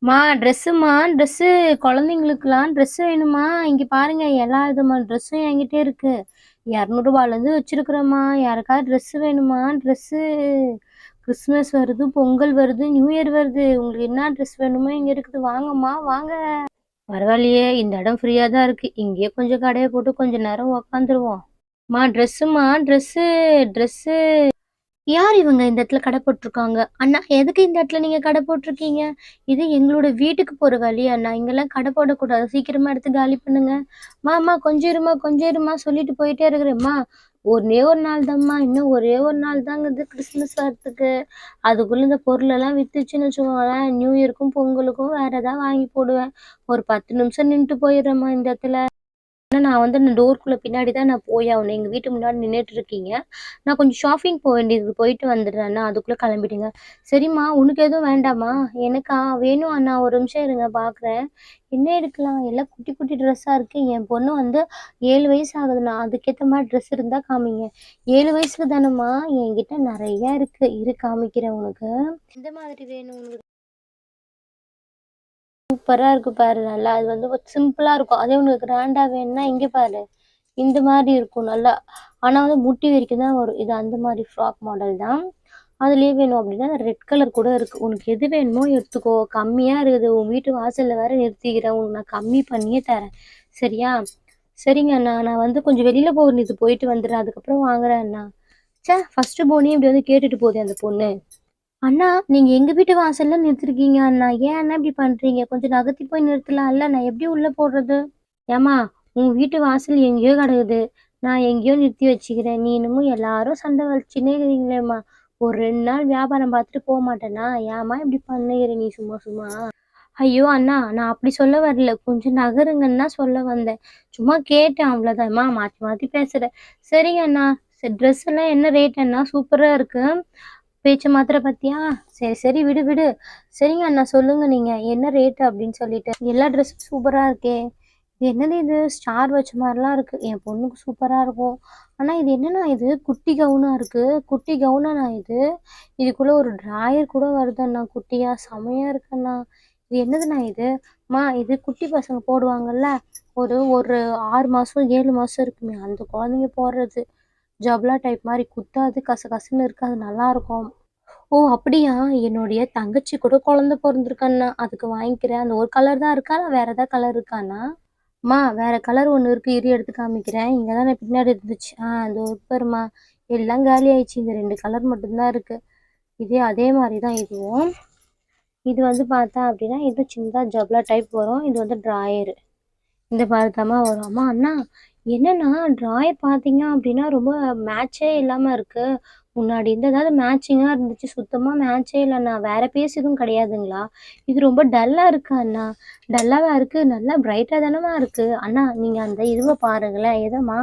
ட்ரெஸ்ஸுமா, dress குழந்தைங்களுக்குலாம் dress வேணுமா? இங்க பாருங்க எல்லா விதமான ட்ரெஸ்ஸும் என்கிட்ட இருக்கு. ரூ. 200லேருந்து வச்சிருக்கிறேம்மா. யாருக்காவது ட்ரெஸ் வேணுமா? ட்ரெஸ்ஸு கிறிஸ்மஸ் வருது, பொங்கல் வருது, நியூ இயர் வருது. உங்களுக்கு என்ன ட்ரெஸ் வேணுமோ இங்க இருக்குது. வாங்கம்மா, வாங்க. பரவாயில்லையே! இந்த இடம் ஃப்ரீயா தான் இருக்கு. இங்கேயே கொஞ்சம் கடைய போட்டு கொஞ்ச நேரம் உக்காந்துருவோம். Dress, dress. யார் இவங்க இந்த இடத்துல கடை போட்டுருக்காங்க? அண்ணா எதுக்கு இந்த இடத்துல நீங்க கடை போட்டுருக்கீங்க? இது எங்களோட வீட்டுக்கு போற வழி அண்ணா. இங்கலாம் கடை போடக்கூடாது. சீக்கிரமா எடுத்து காலி பண்ணுங்க. அம்மா கொஞ்சம் இரும்மா சொல்லிட்டு போயிட்டே இருக்கிறேன். ஒரே ஒரு நாள் தான்ம்மா. இன்னும் ஒரே ஒரு நாள் தாங்க கிறிஸ்மஸ் வரதுக்கு. அதுக்குள்ள இந்த பொருளெல்லாம் வித்துச்சுன்னு வச்சுக்கோங்களேன், நியூ இயருக்கும், பொங்கலுக்கும் வேற ஏதாவது வாங்கி போடுவேன். ஒரு 10 நிமிஷம் நின்னுட்டு போயிடுறேம்மா இந்த இடத்துல. நான் வந்து அந்த டோர்க்குள்ள பின்னாடி தான் நான் போயாகணும். எங்க வீட்டு முன்னாடி நின்னுட்டு இருக்கீங்க. நான் கொஞ்சம் ஷாப்பிங் போ வேண்டியது போயிட்டு வந்துடுறேன். அதுக்குள்ள கிளம்பிடுங்க. சரிம்மா, உனக்கு எதுவும் வேண்டாமா? எனக்கா? வேணும் அண்ணா. ஒரு நிமிஷம் இருங்க பார்க்குறேன். என்ன எடுக்கலாம்? எல்லாம் குட்டி குட்டி ட்ரெஸ்ஸா இருக்கு. என் பொண்ணு வந்து 7 வயசு ஆகுதுண்ணா. அதுக்கேத்த மாரி ட்ரெஸ் இருந்தா காமிங்க. 7 வயசுக்கு தானம்மா? என்கிட்ட நெறைய இருக்கு. இரு காமிக்கிறேன் உனக்கு. எந்த மாதிரி வேணும் உனக்கு? சூப்பரா இருக்கு பாரு நல்லா. அது வந்து சிம்பிளா இருக்கும். அதே உனக்கு கிராண்டா வேணும்னா இங்க பாரு. இந்த மாரி இருக்கும் நல்லா. ஆனா வந்து முட்டி வரைக்கும் தான் வரும். இது அந்த மாரி ஃப்ராக் மாடல் தான். அதுலயே வேணும் அப்டின்னா ரெட் கலர் கூட இருக்கு. உனக்கு எது வேணுமோ எடுத்துக்கோ. கம்மியா இருக்குது. உன் வீட்டு வாசல்ல வேற நிறுத்திக்கிறேன். உனக்கு நான் கம்மி பண்ணியே தரேன். சரியா? சரிங்க அண்ணா. நான் வந்து கொஞ்சம் வெளில போவேண்டியது போயிட்டு வந்துடுறேன். அதுக்கப்புறம் வாங்குறேன் அண்ணா. ஃபர்ஸ்ட்டு போனே இப்டி வந்து கேட்டுட்டு போதே அந்த பொண்ணு. அண்ணா, நீங்க எங்க வீட்டு வாசல்ல நிறுத்திருக்கீங்க அண்ணா. ஏன் அண்ணா இப்படி பண்றீங்க? கொஞ்சம் நகர்த்தி போய் நிறுத்தலாம்ல. நான் எப்படி உள்ள போறது? ஏம்மா, உங்க வீட்டு வாசல் எங்கேயோ கிடக்குது. நான் எங்கேயோ நிறுத்தி வச்சுக்கிறேன். நீ என்னமோ எல்லாரும் சண்டை வலிச்சுன்னே இருக்கிறீங்களேம்மா. ஒரு 2 நாள் வியாபாரம் பார்த்துட்டு போ மாட்டேனா? ஏம்மா இப்படி பண்ணுகிற நீ சும்மா சும்மா? ஐயோ அண்ணா, நான் அப்படி சொல்ல வரல. கொஞ்சம் நகருங்கன்னு தான் சொல்ல வந்தேன். சும்மா கேட்டேன் அவ்வளோதான். மாத்தி மாத்தி பேசுற. சரிங்க அண்ணா. சரி ட்ரெஸ் எல்லாம் என்ன ரேட் அண்ணா? சூப்பரா இருக்கு. பேச்ச மாத்துற பாத்தியா? சரி, சரி விடு, விடு. சரிங்க அண்ணா சொல்லுங்க நீங்க. என்ன ரேட் அப்படின்னு சொல்லிட்டு. எல்லா ட்ரெஸ்ஸும் சூப்பரா இருக்கே. இது என்னது இது? ஸ்டார் வச்ச மாரிலாம் இருக்கு. என் பொண்ணுக்கு சூப்பரா இருக்கும். ஆனா இது என்னண்ணா இது? குட்டி கவுனா இருக்கு. குட்டி கவுனாண்ணா இது? இதுக்குள்ள ஒரு ட்ராயர் கூட வருதண்ணா குட்டியா. செமையா இருக்குண்ணா. இது என்னதுண்ணா இது? இது குட்டி பசங்க போடுவாங்கல்ல. ஒரு ஒரு 6 மாசம், 7 மாசம் இருக்குமே. அந்த குழந்தைங்க போடுறது. ஜப்லா டைப் மாரி குத்தாது, கசகசன்னு இருக்காது. நல்லாருக்கும். ஓ! அப்படியா? என்னுடைய தங்கச்சி கூட குழந்தை பொறந்திருக்காண்ணா. அதுக்கு வாங்கிக்கிறேன். அந்த ஒரு கலர் தான் இருக்கா? இல்ல வேற ஏதாவது கலர் இருக்காண்ணா? வேற கலர் ஒண்ணு இருக்கு. இரு எடுத்து காமிக்கிறேன். இங்க தானே பின்னாடி இருந்துச்சு. இதோ இருக்கு பாரும்மா. எல்லாம் காலி ஆயிடுச்சு. இந்த 2 கலர் மட்டும் தான் இருக்கு. அதே மாரி தான் இதுவும். இது வந்து பார்த்தா அப்படின்னா, இது சின்னதா ஜப்லா டைப் வரும். இது வந்து ட்ராயரு. இந்த மாதிரி தாம்மா வரும். அண்ணா என்னன்னா ட்ராயர் பார்த்தீங்க அப்படின்னா ரொம்ப மேட்சே இல்லாம இருக்கு. முன்னாடி இருந்ததாவது மேட்சிங்கா இருந்துச்சு. சுத்தமா மேட்சே இல்லண்ணா. வேற பீஸ் எதுவும் கிடையாதுங்களா? இது ரொம்ப டல்லா இருக்கு அண்ணா. டல்லாவா இருக்கு? நல்லா பிரைட்டா தானம்மா இருக்கு. அண்ணா நீங்க அந்த இதுவ பாருங்களேன். எதம்மா?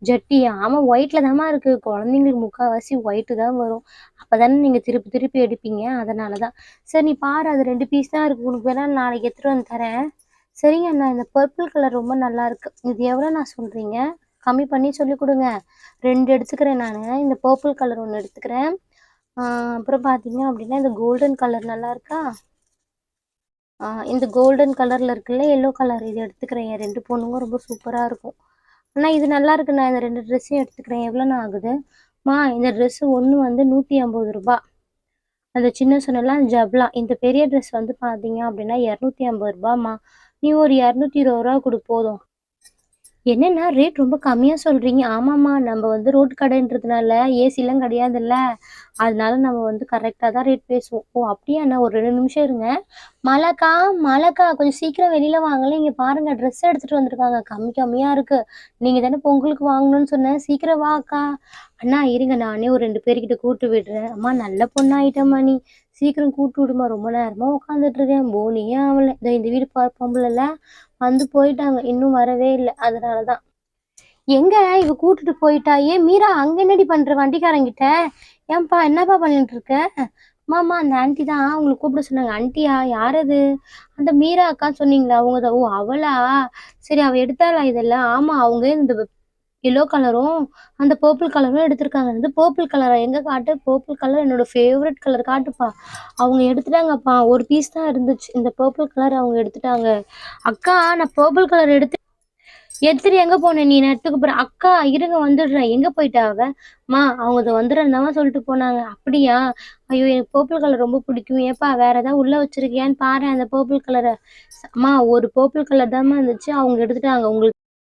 ஜட்டியா? ஆமா ஒயிட்ல தாம்மா இருக்கு. குழந்தைங்களுக்கு முக்காவாசி ஒயிட்டு தான் வரும். அப்பதானே நீங்க திருப்பி திருப்பி எடுப்பீங்க. அதனால தான். சரி நீ பாரு அது 2 பீஸ் தான் இருக்கு. உனக்கு வேணா நாளைக்கு எடுத்துட்டு வந்து தரேன். சரிங்க அண்ணா. இந்த பர்பிள் கலர் ரொம்ப நல்லா இருக்கு. இது எவ்வளோண்ணா சொல்றீங்க? கம்மி பண்ணி சொல்லிக் குடுங்க. 2 எடுத்துக்கிறேன் நானு. இந்த பர்பிள் கலர் 1 எடுத்துக்கிறேன். ஆ அப்புறம் பார்த்தீங்க அப்படின்னா, இந்த கோல்டன் கலர் நல்லா இருக்கா? இந்த கோல்டன் கலர்ல இருக்குல்ல, எல்லோ கலர் இது எடுத்துக்கிறேன். என் 2 பொண்ணுங்க ரொம்ப சூப்பரா இருக்கும். அண்ணா இது நல்லா இருக்குண்ணா. இந்த 2 ட்ரெஸ்ஸையும் எடுத்துக்கிறேன். எவ்வளோண்ணா ஆகுது? இந்த ட்ரெஸ்ஸு ஒண்ணு வந்து ரூ. 150. அந்த சின்ன சொன்னேன்ல அந்த ஜப்லா. இந்த பெரிய ட்ரெஸ் வந்து பார்த்தீங்க அப்படின்னா ரூ. 250. நீ ஒரு ரூ. 220 குடு போதும். என்னண்ணா ரேட் ரொம்ப கம்மியா சொல்றீங்க? ஆமாம்மா. நம்ம வந்து ரோட்டு கடைன்றதுனால ஏசிலாம் கிடையாதுல்ல. அதனால நம்ம வந்து கரெக்ட்டா தான் ரேட் பேசுவோம். ஓ! அப்படியாண்ணா? ஒரு 2 நிமிஷம் இருங்க. மாலாக்கா, மாலாக்கா கொஞ்சம் சீக்கிரம் வெளில வாங்களேன். இங்க பாருங்க ட்ரெஸ் எடுத்துட்டு வந்திருக்காங்க. கம்மி கம்மியா இருக்கு. நீங்க தானே பொங்கலுக்கு வாங்கணும்னு சொன்னேன். சீக்கிரம் வா அக்கா. அண்ணா இருங்க நானே ஒரு 2 பேர்கிட்ட கூட்டு விடுறேன். நல்ல பொண்ணாயிட்டம்மா நீ. சீக்கிரம் கூட்டு விடும்மா. ரொம்ப நேரமா உட்காந்துட்டு இருக்கேன். போனியே ஆவல. இந்த வீடு பொம்பளல வந்து போயிட்டாங்க. இன்னும் வரவே இல்ல. அதனால தான். எங்க இவ கூட்டிட்டு போயிட்டா? ஏன் மீரா அங்க என்னடி பண்ற வண்டிக்காரங்கிட்ட? ஏன்பா என்னப்பா பண்ணிட்டு இருக்க? அந்த ஆன்ட்டி தான் உங்கள கூப்பிட சொன்னாங்க. ஆன்ட்டியா? யார் அது? அந்த மீரா அக்கான்னு சொன்னீங்களே அவங்க தான். ஓ! அவளா? சரி அவ எடுத்தாளா இதெல்லாம்? ஆமா அவங்க இந்த எல்லோ கலரும் அந்த பர்பிள் கலரும் எடுத்திருக்காங்க. இது பர்பிள் கலரா? எங்க காட்டு. பர்பிள் கலர் என்னோட ஃபேவரட் கலர், காட்டுப்பா. அவங்க எடுத்துட்டாங்கப்பா. ஒரு பீஸ் தான் இருந்துச்சு. இந்த பர்பிள் கலர் அவங்க எடுத்துட்டாங்க. அக்கா, நான் பர்பிள் கலர் எடுத்துட்டு எங்க போன நீ? நான் எடுத்துக்க போறேன். அக்கா இருங்க, வந்துடுறேன். எங்க போயிட்டா அவ? மா, அவங்க இதை வந்துடுறேன்னு சொல்லிட்டு போனாங்க. அப்படியா? ஐயோ, எனக்கு பர்பிள் கலர் ரொம்ப பிடிக்கும். ஏப்பா, வேற ஏதாவது உள்ள வச்சிருக்கியான்னு பாரு அந்த பர்பிள் கலரை. அம்மா, ஒரு பர்பிள் கலர் தாம்மா இருந்துச்சு, அவங்க எடுத்துட்டாங்க. உங்களுக்கு